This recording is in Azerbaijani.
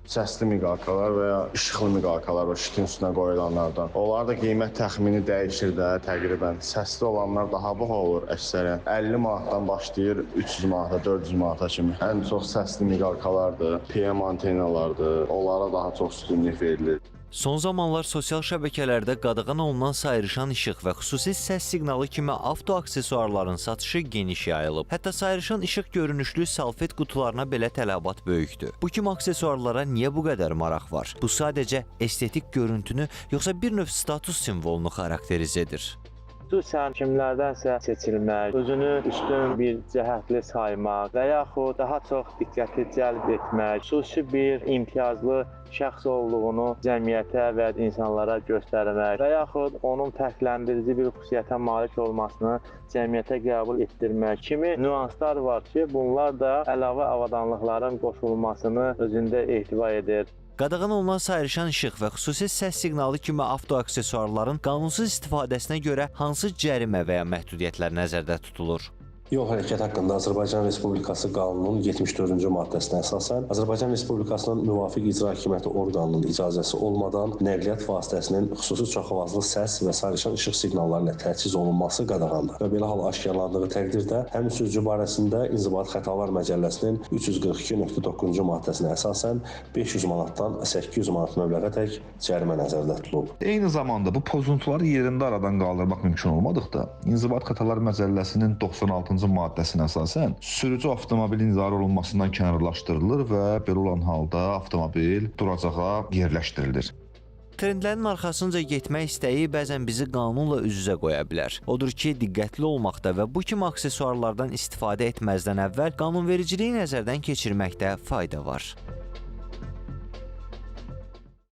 Səsli miqalkalar və ya işıqlı miqalkalar o şitin üstünə qoyulanlardan. Onlarda qiymət təxmini dəyişir də təqribən. Səsli olanlar daha baha olur əksərən. 50 manatdan başlayır 300 manata, 400 manata kimi. Ən çox səsli miqalkalardır, PM antenalardır. Onlara daha çox üstünlük verilir. Son zamanlar sosial şəbəkələrdə qadağan olunan sayrışan işıq və xüsusi səs siqnalı kimi avto aksesuarların satışı geniş yayılıb. Hətta sayrışan işıq görünüşlü salfet qutularına belə tələbat böyükdür. Bu kimi aksesuarlara niyə bu qədər maraq var? Bu sadəcə estetik görüntünü, yoxsa bir növ status simvolunu xarakterizə edir? Xüsusən kimlərdənsə seçilmək, özünü üstün bir cəhətli saymaq və yaxud daha çox diqqəti cəlb etmək, xüsusi bir imtiyazlı şəxs olduğunu cəmiyyətə və insanlara göstərmək və yaxud onun fərqləndirici bir xüsusiyyətə malik olmasını cəmiyyətə qəbul etdirmək kimi nüanslar var ki, bunlar da əlavə avadanlıqların qoşulmasını özündə ehtiva edir. Qadağan olunan sayrışan işıq və xüsusi səs siqnalı kimi avto aksesuarların qanunsuz istifadəsinə görə hansı cərimə və ya məhdudiyyətlər nəzərdə tutulur? Yol hərəkəti haqqında Azərbaycan Respublikası qanununun 74-cü maddəsinə əsasən Azərbaycan Respublikasının müvafiq icra hakimiyyəti orqanının icazəsi olmadan nəqliyyat vasitəsinin xüsusi çoxavazlı səs və sayrışan işıq siqnalları ilə təchiz olunması qadağandır. Və belə hal aşkarlandığı təqdirdə həmin sürücü barəsində İnzibati Xətalar Məcəlləsinin 342.9-cu maddəsinə əsasən 500 manatdan 800 manat məbləğədək cərimə nəzərdə tutulub. Eyni zamanda bu pozuntuları yerində aradan qaldırmaq mümkün olmadıqda İnzibati Xətalar Məcəlləsinin 96-cı maddəsinə əsasən sürücü avtomobilin idarə olunmasından kənarlaşdırılır və belə olan halda avtomobil duracağa yerləşdirilir. Trendlərin arxasınca getmək istəyi bəzən bizi qanunla üz-üzə qoya bilər. Odur ki, diqqətli olmaqda və bu kimi aksesuarlardan istifadə etməzdən əvvəl qanunvericiliyi nəzərdən keçirməkdə fayda var.